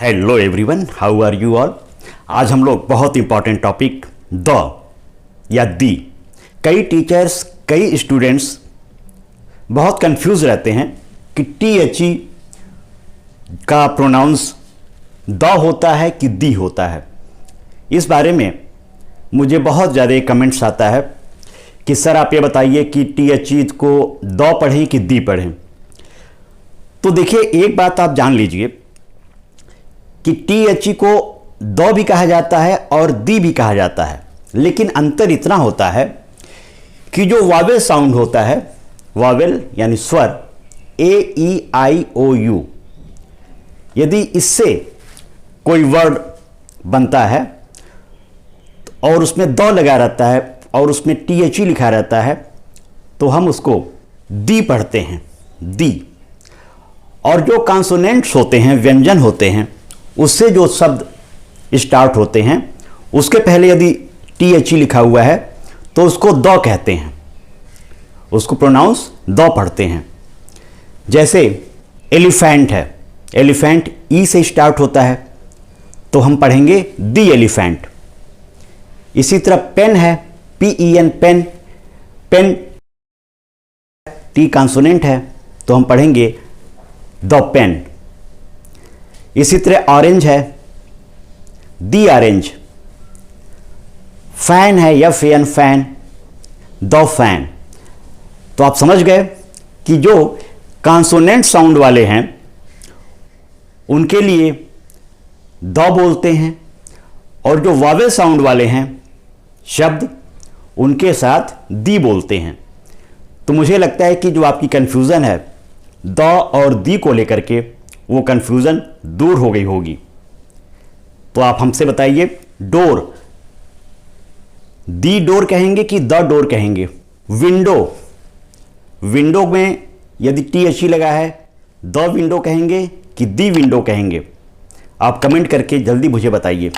Hello everyone, how are you all. आज हम लोग बहुत इंपॉर्टेंट टॉपिक द या दी। कई टीचर्स, कई स्टूडेंट्स बहुत कंफ्यूज रहते हैं कि THE का प्रोनाउंस द होता है कि दी होता है। इस बारे में मुझे बहुत ज़्यादा कमेंट्स आता है कि सर आप ये बताइए कि THE को द पढ़ें कि दी पढ़ें। तो देखिए, एक बात आप जान लीजिए कि THE को द भी कहा जाता है और दी भी कहा जाता है, लेकिन अंतर इतना होता है कि जो वावेल साउंड होता है, वावेल यानी स्वर AEIOU, यदि इससे कोई वर्ड बनता है और उसमें द लगा रहता है और उसमें THE लिखा रहता है तो हम उसको दी पढ़ते हैं, दी। और जो कॉन्सोनेंट्स होते हैं, व्यंजन होते हैं, उससे जो शब्द स्टार्ट होते हैं उसके पहले यदि THE लिखा हुआ है तो उसको द कहते हैं, उसको प्रोनाउंस द पढ़ते हैं। जैसे एलिफेंट है, एलिफेंट ई से स्टार्ट होता है तो हम पढ़ेंगे दी एलिफेंट। इसी तरह पेन है, PEN, pen, pen T consonant है तो हम पढ़ेंगे द पेन। इसी तरह ऑरेंज है, दी ऑरेंज। फैन है, FN, फैन, द फैन। तो आप समझ गए कि जो कॉन्सोनेंट साउंड वाले हैं उनके लिए द बोलते हैं और जो वावेल साउंड वाले हैं शब्द, उनके साथ दी बोलते हैं। तो मुझे लगता है कि जो आपकी कन्फ्यूज़न है द और दी को लेकर के, वो कन्फ्यूज़न दूर हो गई होगी। तो आप हमसे बताइए, डोर, दी डोर कहेंगे कि द डोर कहेंगे। विंडो, विंडो में यदि THE लगा है द विंडो कहेंगे कि दी विंडो कहेंगे। आप कमेंट करके जल्दी मुझे बताइए।